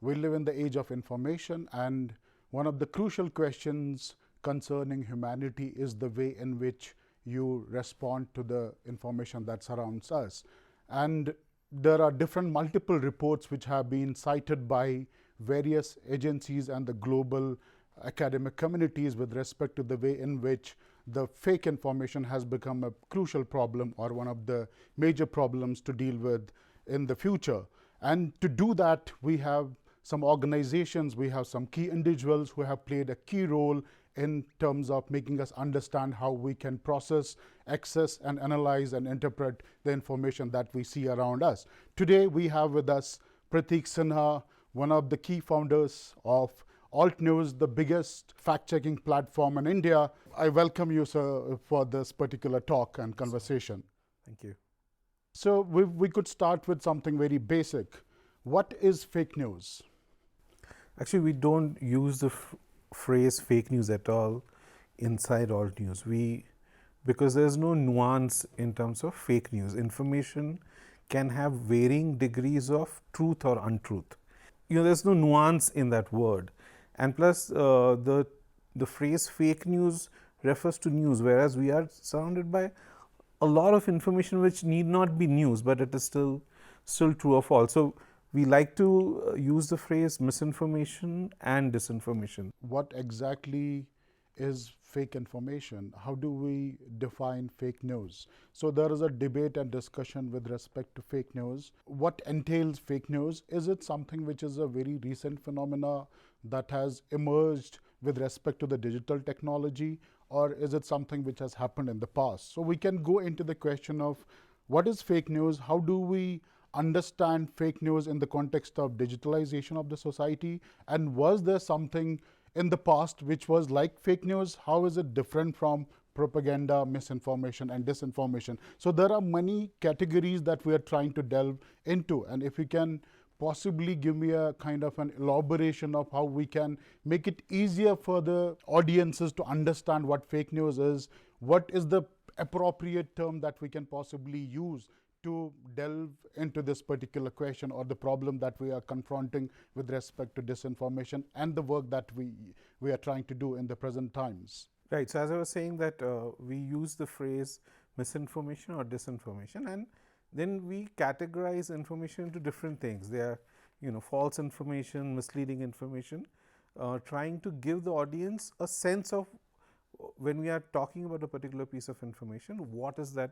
We live in the age of information, and one of the crucial questions concerning humanity is the way in which you respond to the information that surrounds us. And there are different multiple reports which have been cited by various agencies and the global academic communities with respect to the way in which the fake information has become a crucial problem or one of the major problems to deal with in the future. And to do that, we have some organizations, we have some key individuals who have played a key role in terms of making us understand how we can process, access, and analyze and interpret the information that we see around us. Today, we have with us Pratik Sinha, one of the key founders of Alt News, the biggest fact-checking platform in India. I welcome you, sir, for this particular talk and conversation. Thank you. So we could start with something very basic. What is fake news? Actually, we don't use the phrase fake news at all inside Alt News. Because there's no nuance in terms of fake news. Information can have varying degrees of truth or untruth. There's no nuance in that word. And plus, the phrase fake news refers to news, whereas we are surrounded by a lot of information which need not be news, but it is still true or false. So we like to use the phrase misinformation and disinformation. What exactly is fake information? How do we define fake news? So there is a debate and discussion with respect to fake news. What entails fake news? Is it something which is a very recent phenomena that has emerged with respect to the digital technology, or is it something which has happened in the past? So we can go into the question of what is fake news, how do we understand fake news in the context of digitalization of the society, and was there something in the past which was like fake news? How is it different from propaganda, misinformation, and disinformation? So there are many categories that we are trying to delve into, and if you can possibly give me a kind of an elaboration of how we can make it easier for the audiences to understand what fake news is, what is the appropriate term that we can possibly use to delve into this particular question or the problem that we are confronting with respect to disinformation and the work that we are trying to do in the present times. Right. So as I was saying that we use the phrase misinformation or disinformation, and then we categorize information into different things. There are, false information, misleading information, trying to give the audience a sense of when we are talking about a particular piece of information, what is that,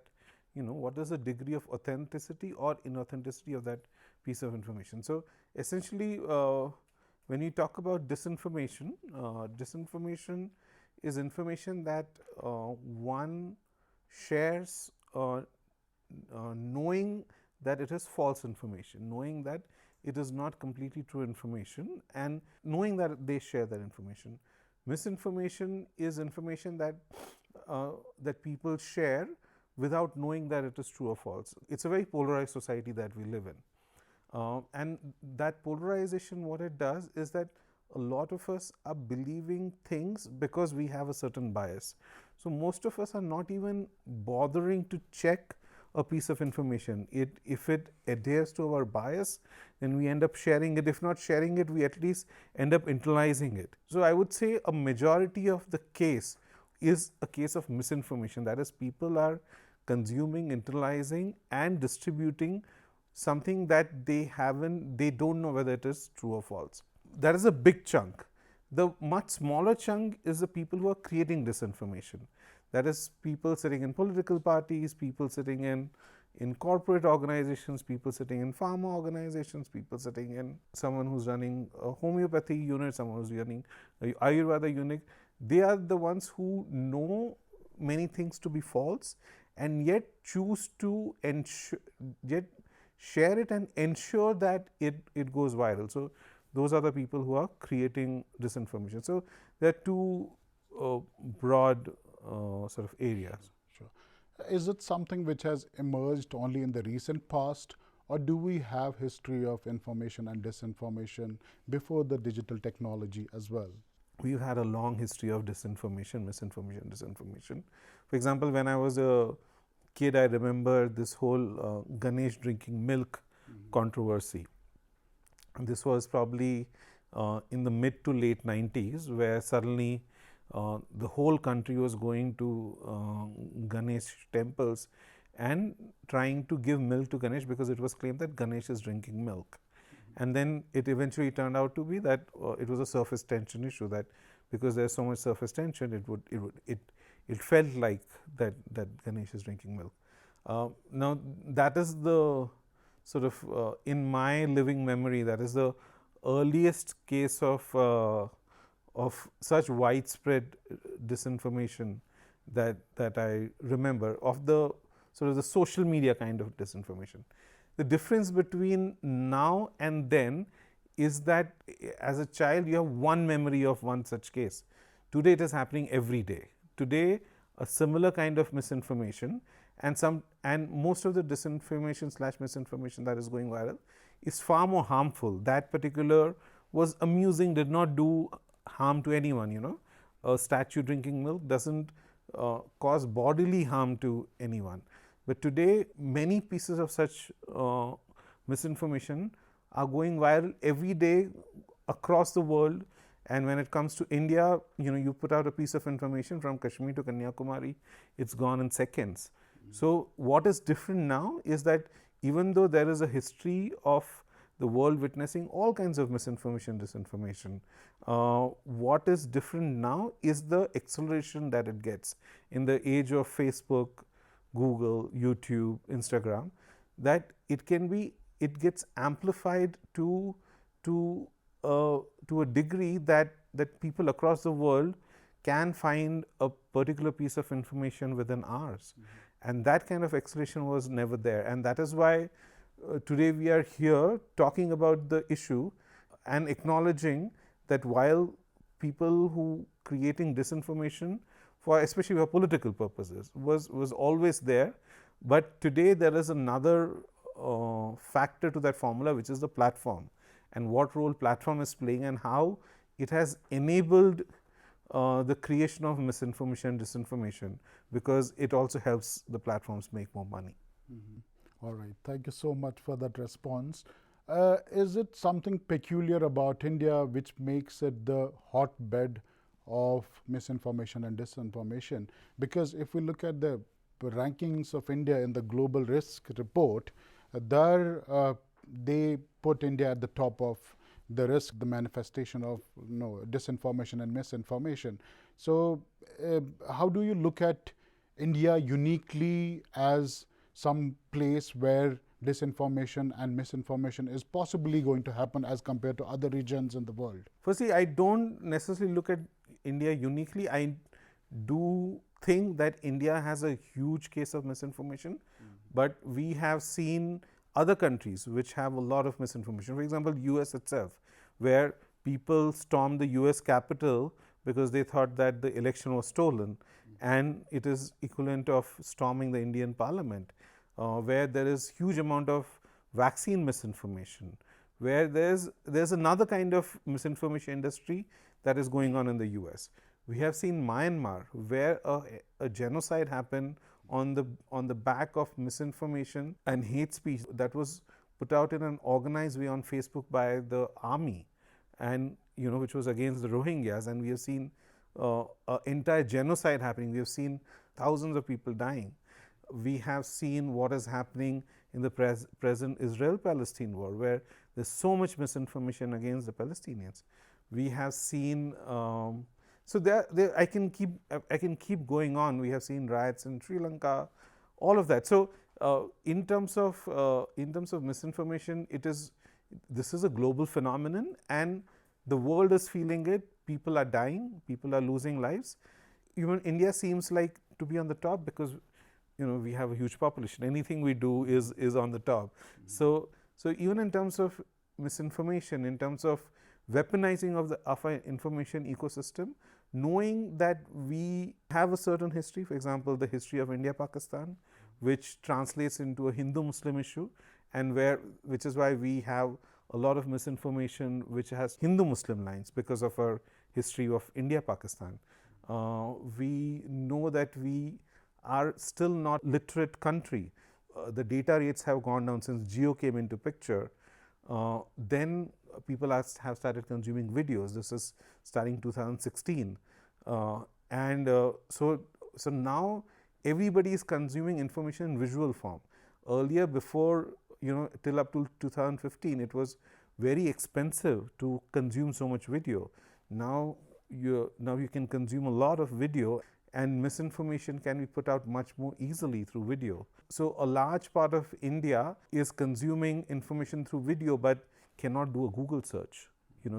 what is the degree of authenticity or inauthenticity of that piece of information. So essentially, when you talk about disinformation, disinformation is information that one shares knowing that it is false information, knowing that it is not completely true information, and knowing that they share that information. Misinformation is information that that people share without knowing that it is true or false. It's a very polarized society that we live in, and that polarization, what it does is that a lot of us are believing things because we have a certain bias. So most of us are not even bothering to check a piece of information. If it adheres to our bias, then we end up sharing it. If not sharing it, we at least end up internalizing it. So I would say a majority of the case is a case of misinformation. That is, people are consuming, internalizing, and distributing something that they don't know whether it is true or false. That is a big chunk. The much smaller chunk is the people who are creating disinformation. That is, people sitting in political parties, people sitting in corporate organizations, people sitting in pharma organizations, people sitting in someone who's running a homeopathy unit, someone who's running a Ayurveda unit. They are the ones who know many things to be false and yet choose to share it and ensure that it goes viral. So those are the people who are creating disinformation. So there are two broad sort of areas. Sure. Is it something which has emerged only in the recent past, or do we have history of information and disinformation before the digital technology as well? We've had a long history of disinformation, misinformation, disinformation. For example, when I was a kid, I remember this whole Ganesh drinking milk controversy. This was probably in the mid to late 90s, where suddenly the whole country was going to Ganesh temples and trying to give milk to Ganesh, because it was claimed that Ganesh is drinking milk. And then it eventually turned out to be that it was a surface tension issue, that because there's so much surface tension, it felt like that Ganesh is drinking milk. Now that is the sort of in my living memory, that is the earliest case of such widespread disinformation that I remember, of the sort of the social media kind of disinformation. The difference between now and then is that as a child you have one memory of one such case. Today it is happening every day. Today a similar kind of misinformation and most of the disinformation / misinformation that is going viral is far more harmful. That particular was amusing, did not do harm to anyone. A statue drinking milk doesn't cause bodily harm to anyone. But today many pieces of such misinformation are going viral every day across the world. And when it comes to India, you put out a piece of information from Kashmir to Kanyakumari, it's gone in seconds. So what is different now is that even though there is a history of the world witnessing all kinds of misinformation, disinformation, what is different now is the acceleration that it gets in the age of Facebook, Google, YouTube, Instagram, that it gets amplified to a degree that people across the world can find a particular piece of information within hours. And that kind of acceleration was never there. And that is why today we are here talking about the issue and acknowledging that while people who creating disinformation for especially for political purposes was always there, but today there is another factor to that formula, which is the platform, and what role platform is playing and how it has enabled the creation of misinformation, disinformation, because it also helps the platforms make more money. All right, thank you so much for that response. Is it something peculiar about India which makes it the hotbed of misinformation and disinformation? Because if we look at the rankings of India in the Global Risk Report, there they put India at the top of the risk, the manifestation of disinformation and misinformation. So how do you look at India uniquely as some place where disinformation and misinformation is possibly going to happen as compared to other regions in the world? Firstly, I don't necessarily look at India uniquely. I do think that India has a huge case of misinformation, but we have seen other countries which have a lot of misinformation. For example, US itself, where people stormed the US Capitol because they thought that the election was stolen, and it is equivalent of storming the Indian Parliament, where there is huge amount of vaccine misinformation, where there's another kind of misinformation industry that is going on in the US. We have seen Myanmar, where a genocide happened on the back of misinformation and hate speech that was put out in an organized way on Facebook by the army, and which was against the Rohingyas. And we have seen an entire genocide happening. We have seen thousands of people dying. We have seen what is happening in the present Israel-Palestine war, where there's so much misinformation against the Palestinians. We have seen so I can keep going on. We have seen riots in Sri Lanka, all of that. So in terms of misinformation, this is a global phenomenon, and the world is feeling it. People are dying. People are losing lives. Even India seems like to be on the top because we have a huge population. Anything we do is on the top. So even in terms of misinformation, in terms of weaponizing of our information ecosystem, knowing that we have a certain history, for example, the history of India-Pakistan, which translates into a Hindu-Muslim issue, and which is why we have a lot of misinformation which has Hindu-Muslim lines because of our history of India-Pakistan. We know that we are still not literate country. The data rates have gone down since Geo came into picture. Then people have started consuming videos. This is starting 2016, and so now everybody is consuming information in visual form. Earlier, before, till up to 2015, it was very expensive to consume so much video. Now you can consume a lot of video, and misinformation can be put out much more easily through video. So a large part of India is consuming information through video, but cannot do a Google search.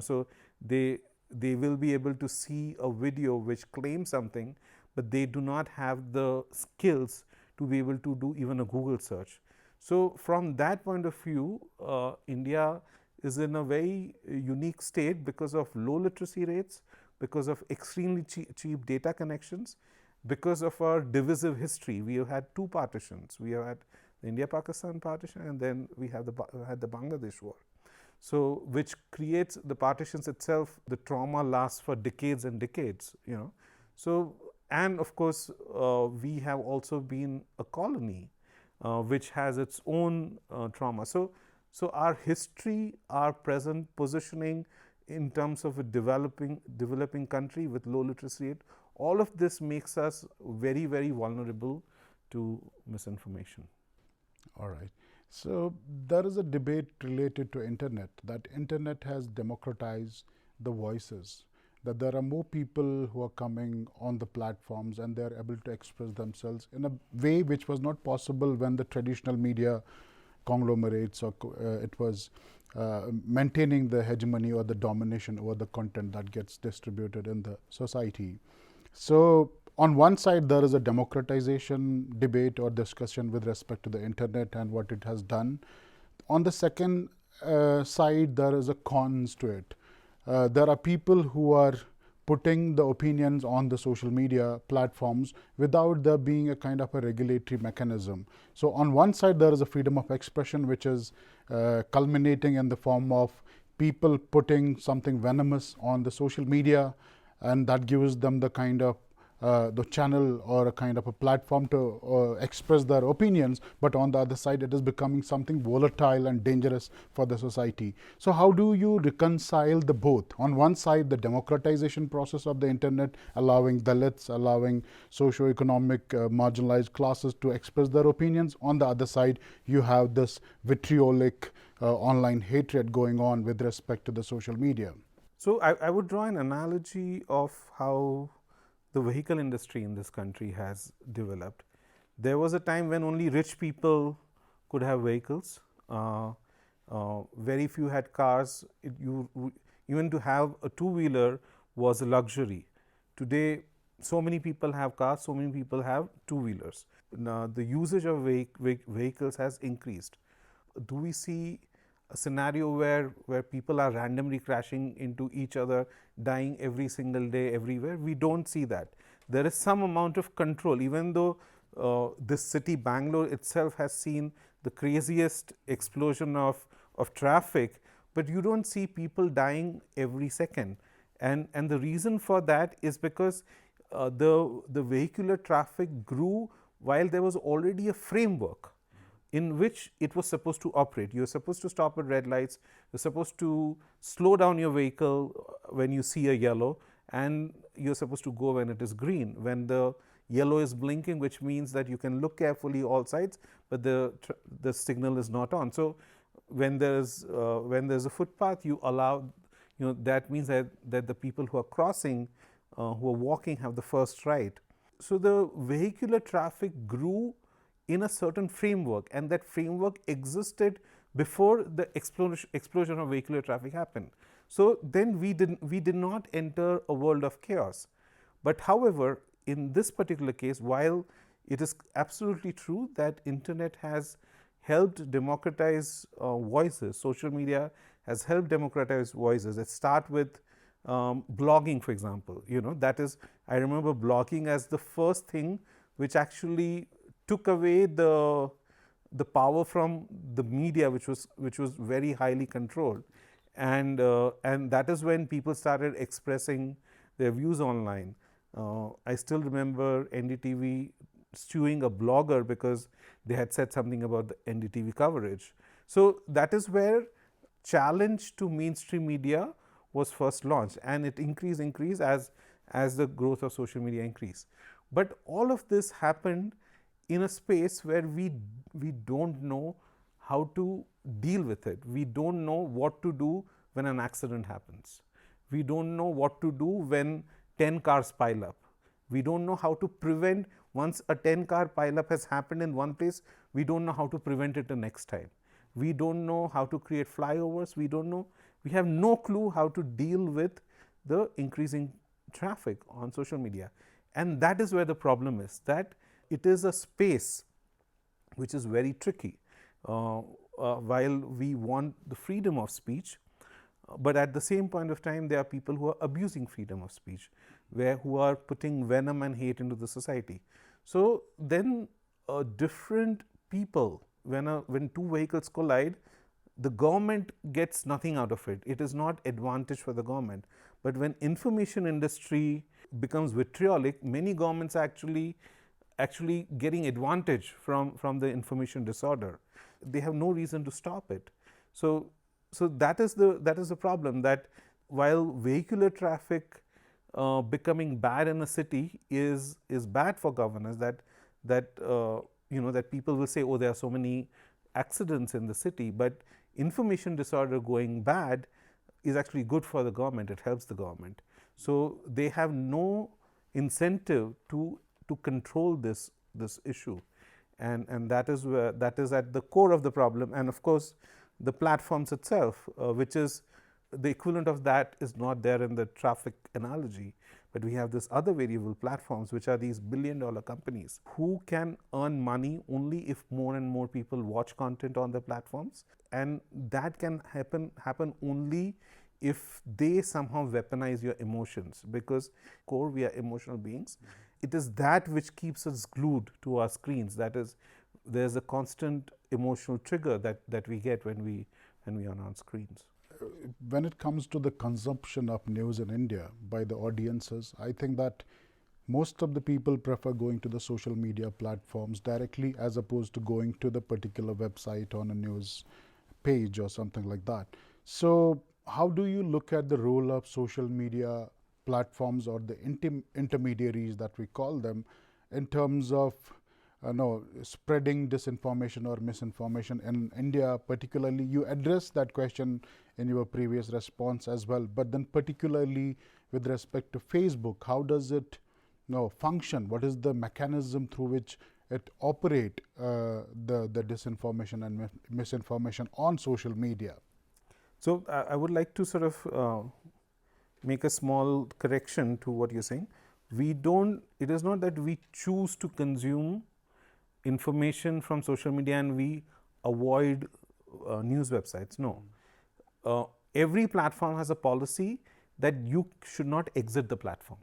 So they will be able to see a video which claims something, but they do not have the skills to be able to do even a Google search. So from that point of view, India is in a very unique state because of low literacy rates, because of extremely cheap data connections, because of our divisive history. We have had two partitions. We have had the India-Pakistan partition, and then we have had the Bangladesh war. So which creates the partitions itself. The trauma lasts for decades and decades. So, and of course, we have also been a colony, which has its own trauma. So our history, our present positioning in terms of a developing country with low literacy rate, all of this makes us very, very vulnerable to misinformation. All right. So there is a debate related to internet, that internet has democratized the voices, that there are more people who are coming on the platforms and they're able to express themselves in a way which was not possible when the traditional media conglomerates or it was maintaining the hegemony or the domination over the content that gets distributed in the society. So on one side, there is a democratization debate or discussion with respect to the internet and what it has done. On the second side, there is a cons to it. There are people who are putting the opinions on the social media platforms without there being a kind of a regulatory mechanism. So on one side, there is a freedom of expression, which is culminating in the form of people putting something venomous on the social media, and that gives them the kind of the channel or a kind of a platform to express their opinions. But on the other side, it is becoming something volatile and dangerous for the society. So how do you reconcile the both? On one side, the democratization process of the internet, allowing Dalits, allowing socio-economic marginalized classes to express their opinions. On the other side, you have this vitriolic online hatred going on with respect to the social media. So I would draw an analogy of how the vehicle industry in this country has developed. There was a time when only rich people could have vehicles. Very few had cars. Even to have a two-wheeler was a luxury. Today, so many people have cars, so many people have two-wheelers. Now, the usage of vehicles has increased. Do we see a scenario where people are randomly crashing into each other, dying every single day everywhere? We don't see that. There is some amount of control, even though this city, Bangalore itself, has seen the craziest explosion of traffic, but you don't see people dying every second. And the reason for that is because the vehicular traffic grew while there was already a framework in which it was supposed to operate. You're supposed to stop at red lights, you're supposed to slow down your vehicle when you see a yellow, and you're supposed to go when it is green. When the yellow is blinking, which means that you can look carefully all sides, but the signal is not on. So when there's a footpath, you allow, that means that the people who are crossing, who are walking, have the first right. So the vehicular traffic grew in a certain framework, and that framework existed before the explosion of vehicular traffic happened. So then we did not enter a world of chaos. But however, in this particular case, while it is absolutely true that internet has helped democratize voices, social media has helped democratize voices. Let's start with blogging, for example. That is, I remember blogging as the first thing which actually took away the power from the media, which was very highly controlled, and that is when people started expressing their views online. I still remember NDTV suing a blogger because they had said something about the NDTV coverage. So that is where challenge to mainstream media was first launched, and it increased as the growth of social media increased. But all of this happened in a space where we don't know how to deal with it. We don't know what to do when an accident happens. We don't know what to do when 10 cars pile up. We don't know how to prevent, once a 10-car pileup has happened in one place, we don't know how to prevent it the next time. We don't know how to create flyovers. We have no clue how to deal with the increasing traffic on social media. And that is where the problem is, that it is a space which is very tricky. While we want the freedom of speech, but at the same point of time, there are people who are abusing freedom of speech, who are putting venom and hate into the society. So then different people, when two vehicles collide, the government gets nothing out of it. It is not advantage for the government. But when information industry becomes vitriolic, many governments are actually getting advantage from the information disorder. They have no reason to stop it. So that is the problem, that while vehicular traffic becoming bad in a city is bad for governance, that people will say, oh, there are so many accidents in the city, but information disorder going bad is actually good for the government. It helps the government. So they have no incentive to control this issue, and that is at the core of the problem. And of course, the platforms itself, which is the equivalent of that, is not there in the traffic analogy, but we have this other variable, platforms, which are these billion-dollar companies who can earn money only if more and more people watch content on the platforms, and that can happen only if they somehow weaponize your emotions, because core we are emotional beings. It is that which keeps us glued to our screens. That is, there's a constant emotional trigger that we get when we are on screens. When it comes to the consumption of news in India by the audiences, I think that most of the people prefer going to the social media platforms directly as opposed to going to the particular website on a news page or something like that. So how do you look at the role of social media platforms, or the intermediaries that we call them, in terms of spreading disinformation or misinformation in India particularly? You addressed that question in your previous response as well, but then particularly with respect to Facebook, how does it function? What is the mechanism through which it operate the disinformation and misinformation on social media? So I would like to sort of make a small correction to what you're saying. It is not that we choose to consume information from social media and we avoid news websites. No. Every platform has a policy that you should not exit the platform.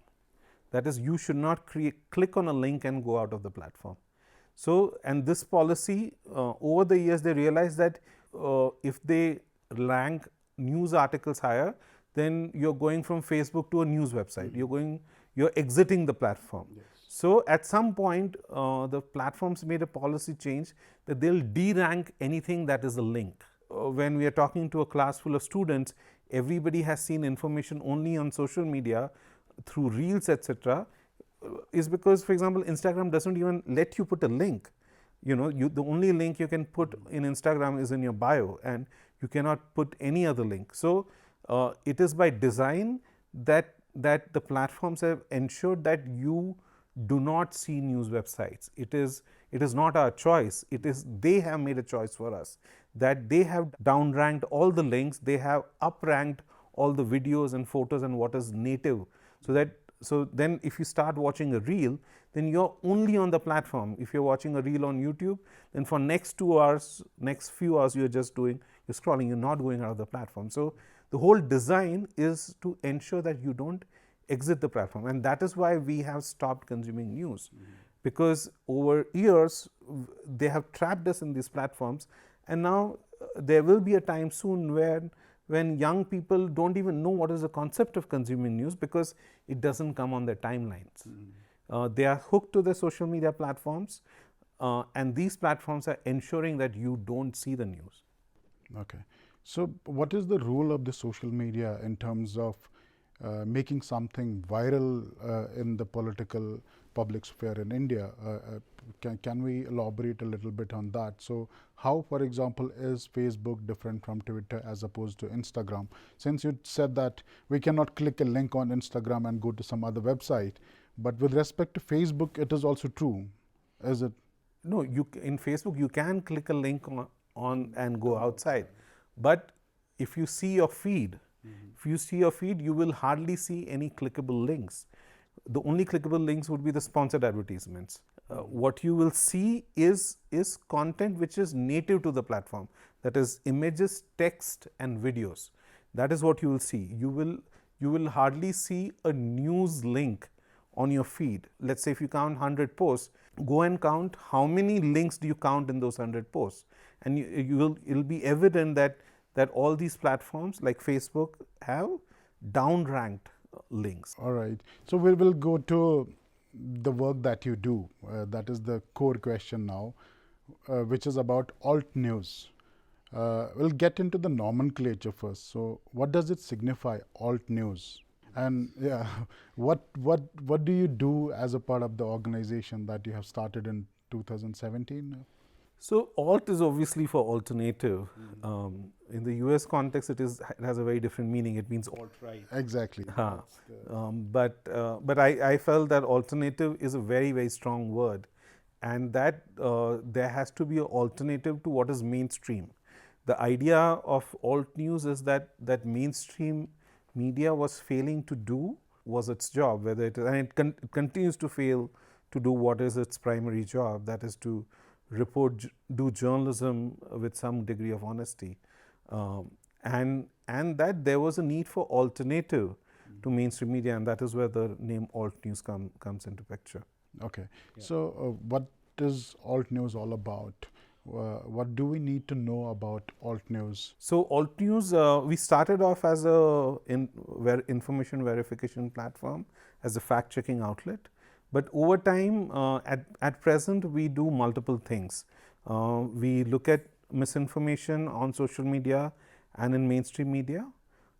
That is, you should not click on a link and go out of the platform. So, and this policy, over the years, they realized that if they rank news articles higher, then you're going from Facebook to a news website. You're exiting the platform. Yes. So at some point, the platforms made a policy change that they'll de-rank anything that is a link. When we are talking to a class full of students, everybody has seen information only on social media through reels, etc. Is because, for example, Instagram doesn't even let you put a link. The only link you can put in Instagram is in your bio, and you cannot put any other link. So it is by design that the platforms have ensured that you do not see news websites. It is not our choice. They have made a choice for us, that they have downranked all the links. They have upranked all the videos and photos and what is native. So then if you start watching a reel, then you're only on the platform. If you're watching a reel on YouTube, then for next few hours, you're scrolling, you're not going out of the platform. So the whole design is to ensure that you don't exit the platform, and that is why we have stopped consuming news. Because over years they have trapped us in these platforms, and now there will be a time soon when young people don't even know what is the concept of consuming news, because it doesn't come on their timelines. They are hooked to the social media platforms, and these platforms are ensuring that you don't see the news. Okay. So, what is the role of the social media in terms of making something viral in the political public sphere in India? Can we elaborate a little bit on that? So, how, for example, is Facebook different from Twitter as opposed to Instagram? Since you said that we cannot click a link on Instagram and go to some other website, but with respect to Facebook, it is also true, is it? No, in Facebook you can click a link on and go outside, but if you see your feed, you will hardly see any clickable links. The only clickable links would be the sponsored advertisements. What you will see is content which is native to the platform, that is images, text and videos. That is what you will see. You will hardly see a news link on your feed. Let's say if you count 100 posts, go and count how many links do you count in those 100 posts, and it'll be evident that all these platforms like Facebook have downranked links. All right. So we will go to the work that you do. That is the core question now, which is about alt news. We'll get into the nomenclature first. So, what does it signify, alt news? And yeah, what do you do as a part of the organization that you have started in 2017? So alt is obviously for alternative. In the US context, it has a very different meaning. It means alt right. Exactly. But I felt that alternative is a very strong word, and that there has to be an alternative to what is mainstream. The idea of alt news is that mainstream media was failing to do was its job, whether it is, and it continues to fail to do what is its primary job, that is to do journalism with some degree of honesty, and that there was a need for alternative to mainstream media, and that is where the name alt news comes into picture. Okay. Yeah. So, what is alt news all about? What do we need to know about alt news? So, alt news, we started off as a information verification platform, as a fact-checking outlet. But over time, at present, we do multiple things. We look at misinformation on social media and in mainstream media.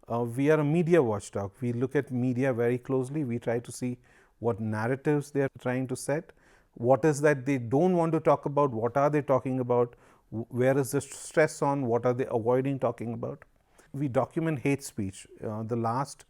We are a media watchdog. We look at media very closely. We try to see what narratives they are trying to set, what is that they don't want to talk about, what are they talking about, where is the stress on, what are they avoiding talking about. We document hate speech. The last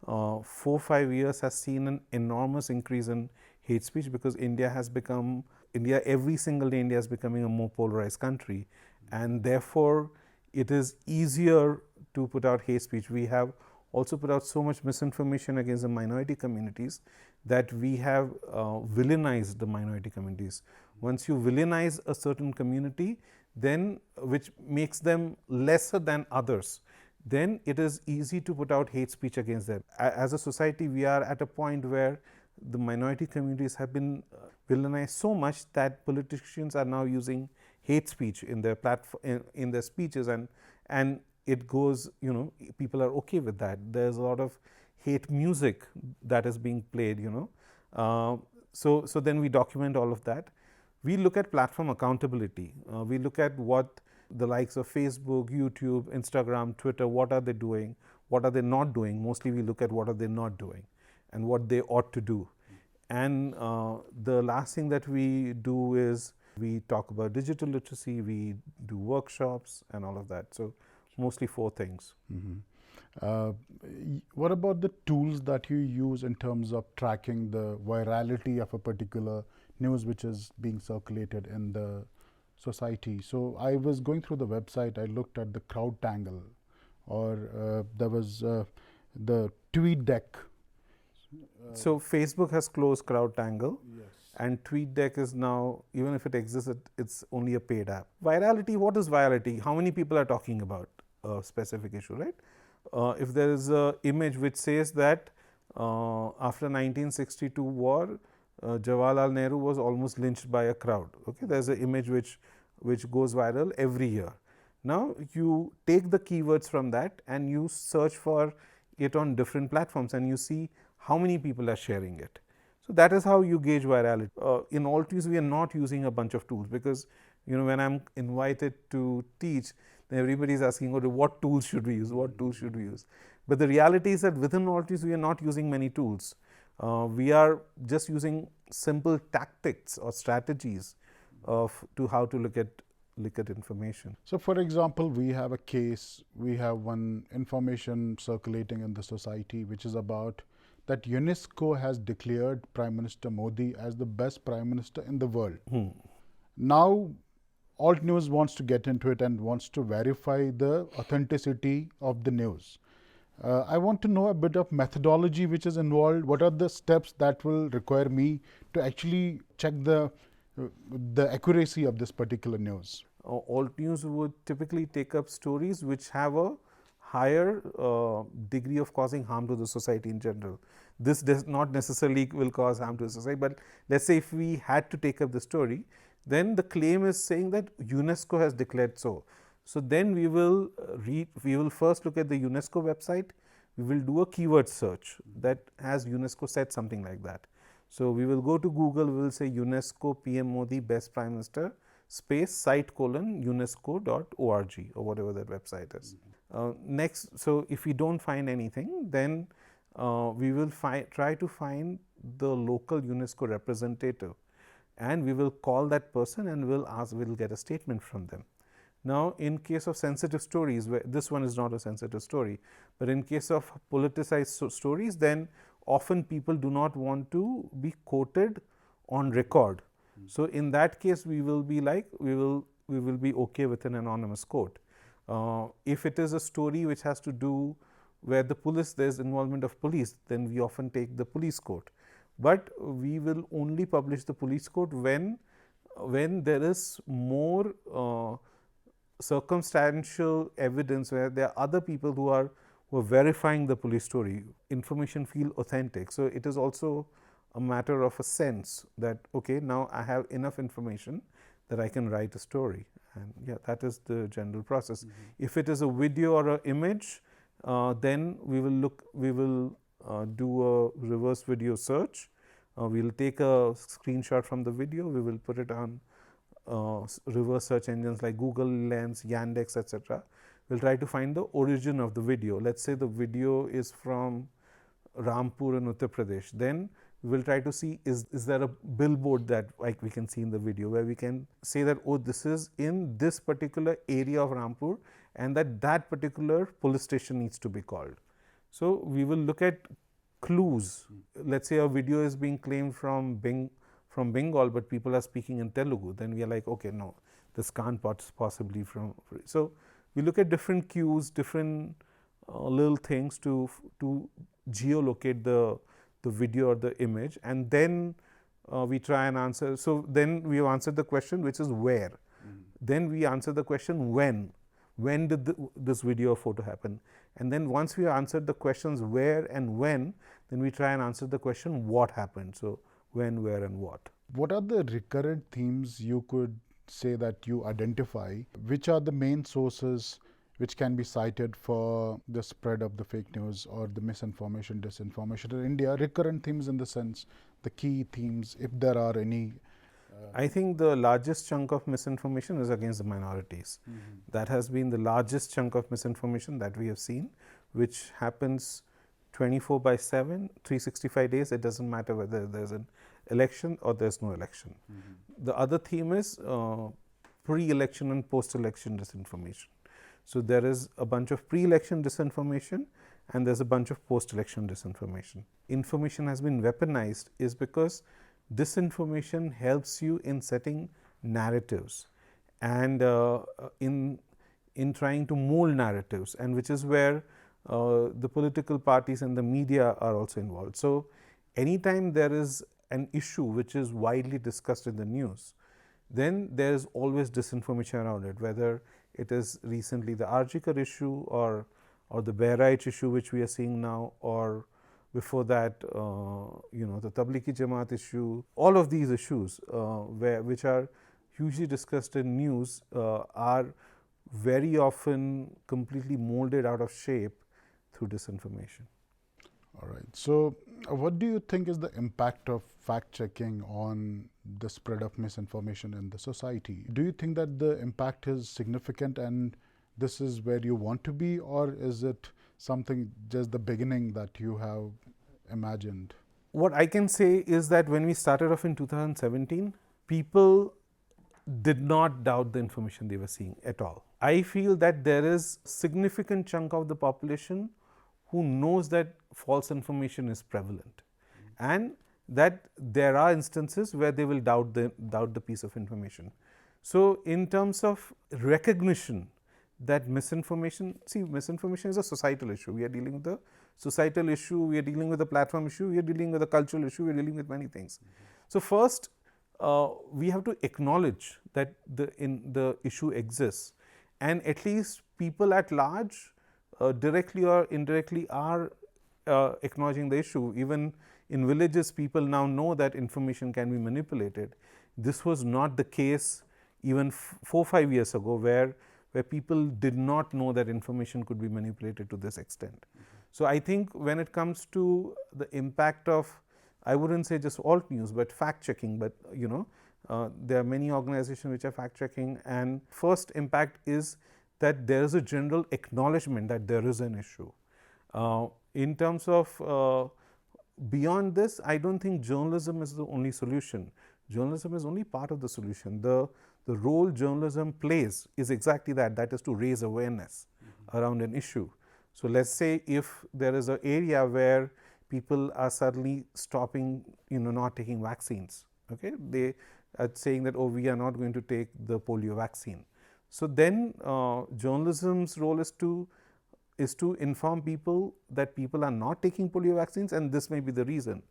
4-5 years has seen an enormous increase in hate speech, because every single day India is becoming a more polarized country, and therefore it is easier to put out hate speech. We have also put out so much misinformation against the minority communities that we have villainized the minority communities. Once you villainize a certain community, then which makes them lesser than others, then it is easy to put out hate speech against them. As a society, we are at a point where the minority communities have been villainized so much that politicians are now using hate speech in their in their speeches, and it goes, people are okay with that. There's a lot of hate music that is being played, so then we document all of that. We look at platform accountability. We look at what the likes of Facebook, YouTube, Instagram, Twitter, what are they doing, what are they not doing. Mostly we look at what are they not doing and what they ought to do. And the last thing that we do is we talk about digital literacy, we do workshops and all of that. So mostly 4 things. What about the tools that you use in terms of tracking the virality of a particular news which is being circulated in the society? So I was going through the website, I looked at the crowd tangle, or there was the tweet deck. So Facebook has closed CrowdTangle, yes, and TweetDeck is now, even if it exists, it's only a paid app. Virality, what is virality? How many people are talking about a specific issue, right? If there is an image which says that after 1962 war, Jawaharlal Nehru was almost lynched by a crowd. Okay, there's an image which goes viral every year. Now you take the keywords from that and you search for it on different platforms, and you see how many people are sharing it. So that is how you gauge virality. In alt news, we are not using a bunch of tools, because when I'm invited to teach, then everybody is asking, okay, what tools should we use? What tools should we use? But the reality is that within all these, we are not using many tools. We are just using simple tactics or strategies to how to look at information. So, for example, we have a case, we have one information circulating in the society, which is about that UNESCO has declared Prime Minister Modi as the best Prime Minister in the world. Now, Alt News wants to get into it and wants to verify the authenticity of the news. I want to know a bit of methodology which is involved. What are the steps that will require me to actually check the accuracy of this particular news? Alt news would typically take up stories which have a higher degree of causing harm to the society in general. This does not necessarily will cause harm to the society, but let's say if we had to take up the story, then the claim is saying that UNESCO has declared so. So then we will first look at the UNESCO website. We will do a keyword search that has UNESCO said something like that. So we will go to Google. We will say UNESCO PM Modi best Prime Minister space site colon UNESCO.org or whatever that website is. Next, so if we don't find anything, then we will try to find the local UNESCO representative, and we will call that person and we'll get a statement from them. Now, in case of sensitive stories, where this one is not a sensitive story, but in case of politicized stories, then often people do not want to be quoted on record. So in that case, we will be like, we will be okay with an anonymous quote. If it is a story which has to do where there's involvement of police, then we often take the police quote. But we will only publish the police quote when there is more circumstantial evidence, where there are other people who are verifying the police story. Information feel authentic. So it is also a matter of a sense that, okay, now I have enough information that I can write a story. And yeah, that is the general process. If it is a video or an image, then we will do a reverse video search. We will take a screenshot from the video. We will put it on reverse search engines like Google Lens, Yandex, etc. We'll try to find the origin of the video. Let's say the video is from Rampur in Uttar Pradesh. Then we will try to see, is there a billboard that like we can see in the video, where we can say that, oh, this is in this particular area of Rampur, and that particular police station needs to be called. So we will look at clues. Let's say a video is being claimed from Bengal, but people are speaking in Telugu. Then we are like, okay, no, this can't possibly from. So we look at different cues, different little things to geolocate the video or the image, and then we try and answer. So then we have answered the question, which is where. Then we answer the question when. When did this video or photo happen? And then once we answered the questions where and when, then we try and answer the question what happened. So when, where, and what. What are the recurrent themes you could say that you identify? Which are the main sources which can be cited for the spread of the fake news or the misinformation, disinformation in India? Recurrent themes in the sense, the key themes, if there are any. I think the largest chunk of misinformation is against the minorities. That has been the largest chunk of misinformation that we have seen, which happens 24/7, 365 days. It doesn't matter whether there's an election or there's no election. The other theme is pre-election and post-election disinformation. So there is a bunch of pre-election disinformation and there's a bunch of post-election disinformation. Information has been weaponized is because disinformation helps you in setting narratives and in trying to mold narratives, and which is where the political parties and the media are also involved. So anytime there is an issue which is widely discussed in the news, then there is always disinformation around it, whether it is recently the Arjikar issue or the Bahraich issue which we are seeing now, or before that, the Tablighi Jamaat issue. All of these issues which are hugely discussed in news are very often completely molded out of shape through disinformation. All right. So what do you think is the impact of fact-checking on the spread of misinformation in the society? Do you think that the impact is significant and this is where you want to be, or is it something just the beginning that you have imagined? What I can say is that when we started off in 2017, people did not doubt the information they were seeing at all. I feel that there is a significant chunk of the population who knows that false information is prevalent, and that there are instances where they will doubt the piece of information. So in terms of recognition that misinformation, see, misinformation is a societal issue. We are dealing with the societal issue, we are dealing with the platform issue, we are dealing with a cultural issue, we are dealing with many things. So first, we have to acknowledge that the issue exists, and at least people at large, directly or indirectly, are acknowledging the issue. Even in villages, people now know that information can be manipulated. This was not the case even 4 or 5 years ago, where people did not know that information could be manipulated to this extent. So I think when it comes to the impact of, I wouldn't say just alt news, but fact checking, but there are many organizations which are fact checking, and first impact is that there is a general acknowledgement that there is an issue. In terms of beyond this, I don't think journalism is the only solution. Journalism is only part of the solution. The role journalism plays is exactly that, that is to raise awareness around an issue. So let's say if there is an area where people are suddenly stopping, not taking vaccines, okay, they are saying that, oh, we are not going to take the polio vaccine. So then journalism's role is to inform people that people are not taking polio vaccines, and this may be the reason.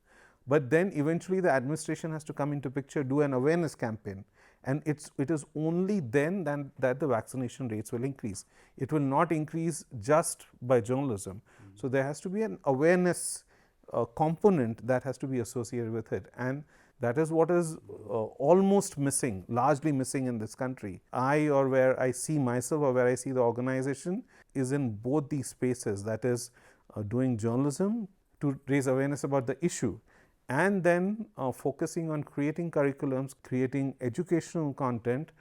But then eventually the administration has to come into picture, do an awareness campaign, and it is only then that the vaccination rates will increase. It will not increase just by journalism. So there has to be an awareness component that has to be associated with it, and that is what is almost missing, largely missing in this country. Or where I see myself, or where I see the organization, is in both these spaces, that is doing journalism to raise awareness about the issue, and then focusing on creating curriculums, creating educational content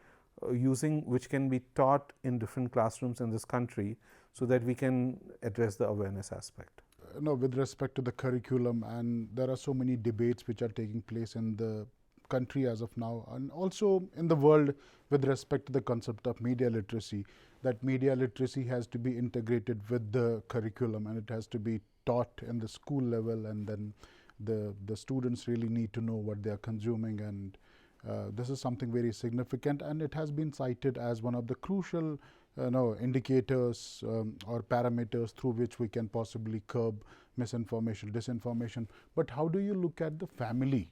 which can be taught in different classrooms in this country, so that we can address the awareness aspect. With respect to the curriculum, and there are so many debates which are taking place in the country as of now, and also in the world, with respect to the concept of media literacy, that media literacy has to be integrated with the curriculum, and it has to be taught in the school level, and then the students really need to know what they are consuming, and this is something very significant, and it has been cited as one of the crucial indicators or parameters through which we can possibly curb misinformation, disinformation. But how do you look at the family?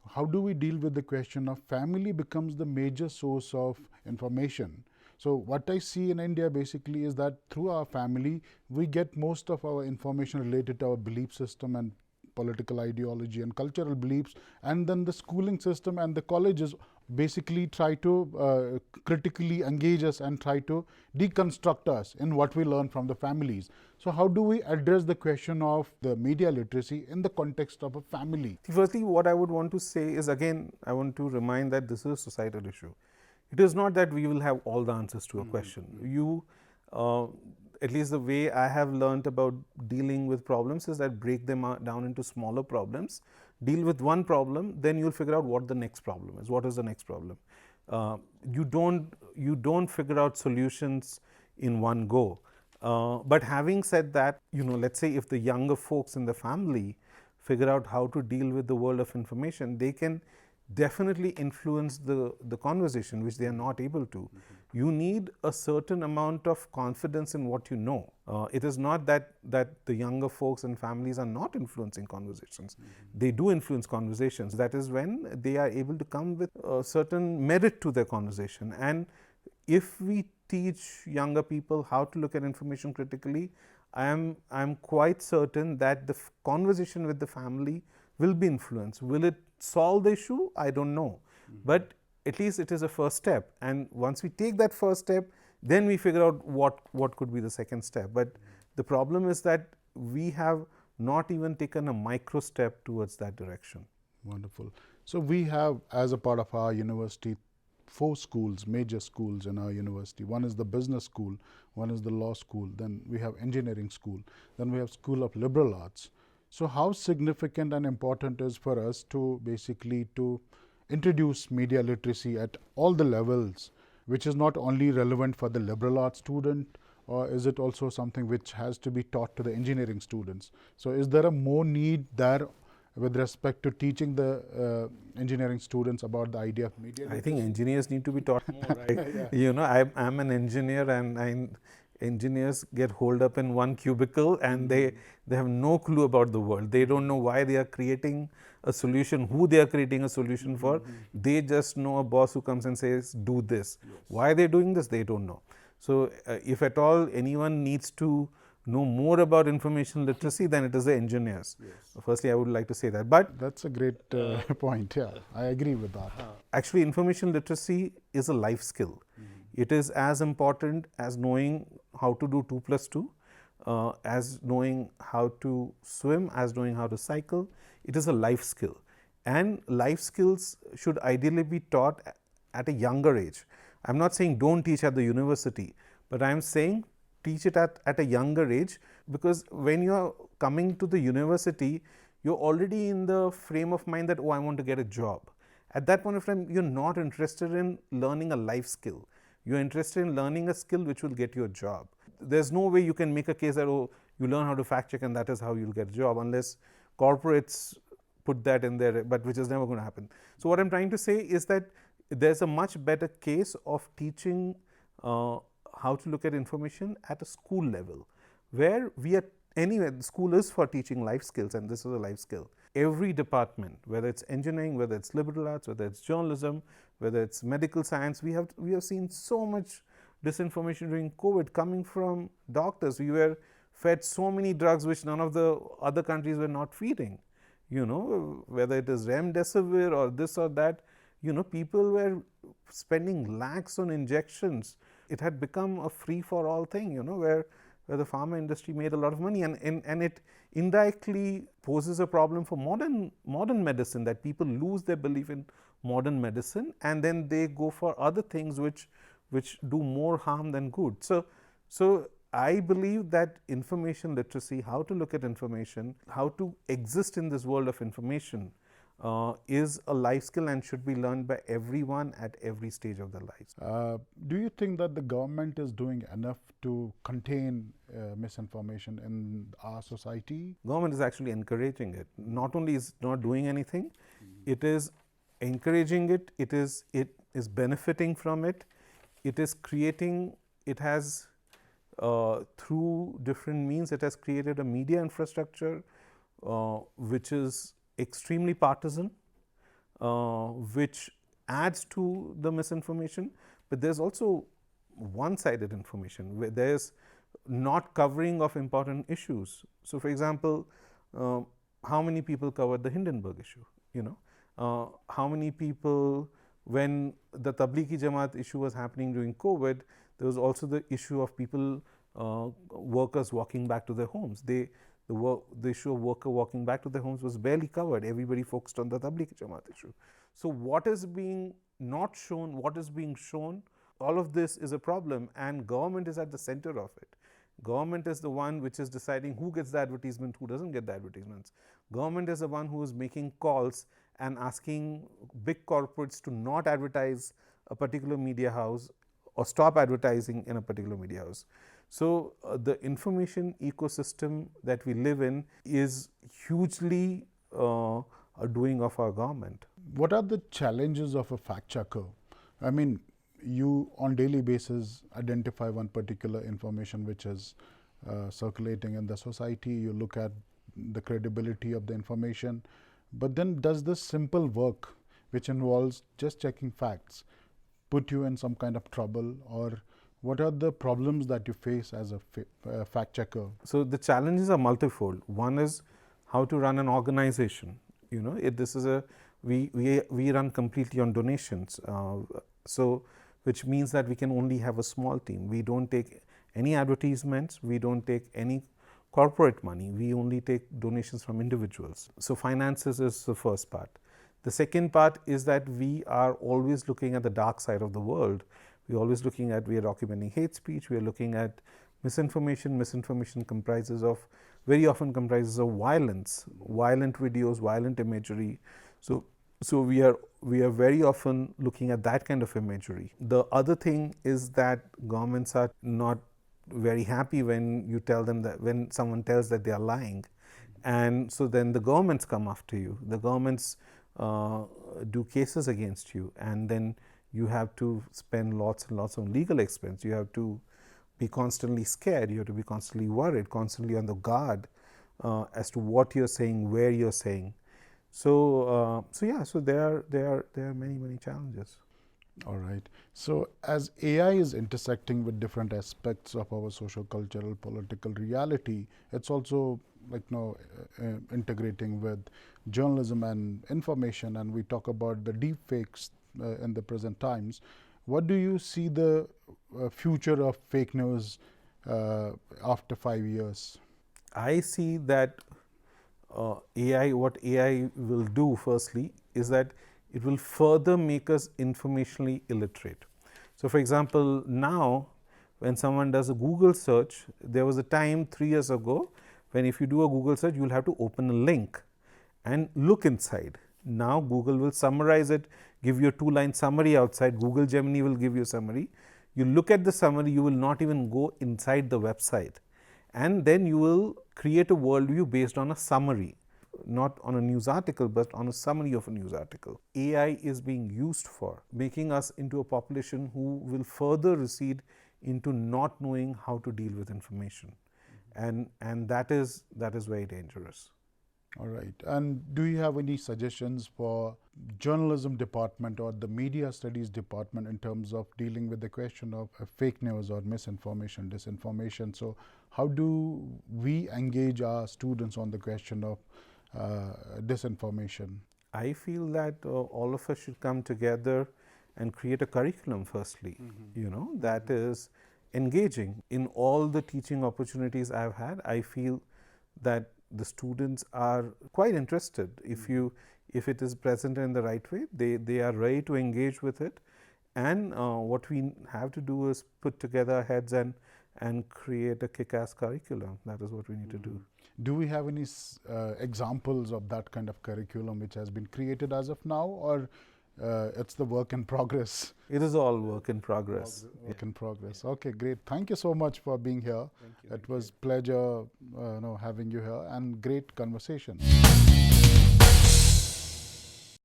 How do we deal with the question of family becomes the major source of information? So what I see in India basically is that through our family, we get most of our information related to our belief system and political ideology and cultural beliefs, and then the schooling system and the colleges basically try to critically engage us and try to deconstruct us in what we learn from the families. So how do we address the question of the media literacy in the context of a family? Firstly, what I would want to say is, again, I want to remind that this is a societal issue. It is not that we will have all the answers to a question. You, at least the way I have learnt about dealing with problems is that break them down into smaller problems, deal with one problem, then you'll figure out what the next problem is. What is the next problem? You don't figure out solutions in one go. But having said that, let's say if the younger folks in the family figure out how to deal with the world of information, they can definitely influence the conversation, which they are not able to. You need a certain amount of confidence in what you know. It is not that the younger folks and families are not influencing conversations. They do influence conversations. That is when they are able to come with a certain merit to their conversation. And if we teach younger people how to look at information critically, I am quite certain that the conversation with the family will be influenced. Will it solve the issue? I don't know. But at least it is a first step. And once we take that first step, then we figure out what could be the second step. But the problem is that we have not even taken a micro step towards that direction. Wonderful. So we have, as a part of our university, four schools, major schools in our university. One is the business school, one is the law school, then we have engineering school, then we have School of Liberal Arts. So how significant and important is for us to basically to introduce media literacy at all the levels, which is not only relevant for the liberal arts student, or is it also something which has to be taught to the engineering students? So is there a more need there with respect to teaching the engineering students about the idea of media literacy? I think engineers need to be taught more, right? Yeah. You know, I'm an engineer, and engineers get holed up in one cubicle, and they have no clue about the world. They don't know why they are creating a solution, who they are creating a solution for. They just know a boss who comes and says, do this. Yes. Why they're doing this, they don't know. So if at all anyone needs to know more about information literacy, then it is the engineers. Yes. Firstly, I would like to say that. But That's a great point. Yeah, I agree with that. actually, information literacy is a life skill. It is as important as knowing how to do 2 plus 2, as knowing how to swim, as knowing how to cycle. It is a life skill. And life skills should ideally be taught at a younger age. I'm not saying don't teach at the university, but I'm saying teach it at a younger age, because when you're coming to the university, you're already in the frame of mind that, oh, I want to get a job. At that point of time, you're not interested in learning a life skill. You're interested in learning a skill which will get you a job. There's no way you can make a case that, oh, you learn how to fact check and that is how you'll get a job, unless corporates put that in there, but which is never going to happen. So what I'm trying to say is that there's a much better case of teaching how to look at information at a school level, where we are anyway, the school is for teaching life skills, and this is a life skill. Every department, whether it's engineering, whether it's liberal arts, whether it's journalism, whether it's medical science, we have seen so much disinformation during COVID coming from doctors. We were fed so many drugs which none of the other countries were not feeding. You know, whether it is remdesivir or this or that, you know, people were spending lakhs on injections. It had become a free-for-all thing, you know, where the pharma industry made a lot of money, and it indirectly poses a problem for modern medicine, that people lose their belief in modern medicine, and then they go for other things which do more harm than good. So I believe that information literacy, how to look at information, how to exist in this world of information, is a life skill and should be learned by everyone at every stage of their lives. Do you think that the government is doing enough to contain misinformation in our society? Government is actually encouraging it. Not only is not doing anything, it is encouraging it. It is benefiting from it. It is creating. It has through different means. It has created a media infrastructure which is extremely partisan, which adds to the misinformation. But there's also one-sided information, where there's not covering of important issues. So, for example, how many people covered the Hindenburg issue? You know, how many people, when the Tablighi Jamaat issue was happening during COVID, there was also the issue of people, workers walking back to their homes. The issue of worker walking back to their homes was barely covered. Everybody focused on the Tablighi Jamaat issue. So what is being not shown, what is being shown, all of this is a problem, and government is at the center of it. Government is the one which is deciding who gets the advertisement, who doesn't get the advertisements. Government is the one who is making calls and asking big corporates to not advertise a particular media house or stop advertising in a particular media house. So the information ecosystem that we live in is hugely a doing of our government. What are the challenges of a fact checker? I mean, you on daily basis identify one particular information which is circulating in the society. You look at the credibility of the information, but then does this simple work, which involves just checking facts, put you in some kind of trouble, or what are the problems that you face as a fact checker? So the challenges are multifold. One is how to run an organization. You know, this is we run completely on donations. So which means that we can only have a small team. We don't take any advertisements. We don't take any corporate money. We only take donations from individuals. So finances is the first part. The second part is that we are always looking at the dark side of the world. We're always looking at, we are documenting hate speech, we are looking at misinformation. Misinformation very often comprises of violence, violent videos, violent imagery. So we are very often looking at that kind of imagery. The other thing is that governments are not very happy when you tell them that, when someone tells that they are lying, and so then the governments come after you. The governments do cases against you, and then you have to spend lots and lots of legal expense. You have to be constantly scared. You have to be constantly worried, constantly on the guard as to what you're saying, where you're saying. So there are many challenges. All right. So, as AI is intersecting with different aspects of our social, cultural, political reality, it's also like integrating with journalism and information. And we talk about the deep fakes in the present times. What do you see the future of fake news after 5 years? I see that what AI will do firstly is that it will further make us informationally illiterate. So, for example, now when someone does a Google search, there was a time 3 years ago when if you do a Google search, you will have to open a link and look inside. Now Google will summarize it, give you a 2-line summary outside. Google Gemini will give you a summary. You look at the summary, you will not even go inside the website, and then you will create a worldview based on a summary, not on a news article, but on a summary of a news article. AI is being used for making us into a population who will further recede into not knowing how to deal with information, and that is very dangerous. All right. And do you have any suggestions for journalism department or the media studies department in terms of dealing with the question of fake news or misinformation, disinformation? So, how do we engage our students on the question of disinformation? I feel that all of us should come together and create a curriculum firstly, that is engaging. In all the teaching opportunities I've had, I feel that the students are quite interested. If it is presented in the right way, they are ready to engage with it. And what we have to do is put together our heads and create a kick-ass curriculum. That is what we need to do. Do we have any examples of that kind of curriculum which has been created as of now, or it's the work in progress? It is all work in progress. Work in progress. Okay, great. Thank you so much for being here. It was pleasure having you here, and great conversation.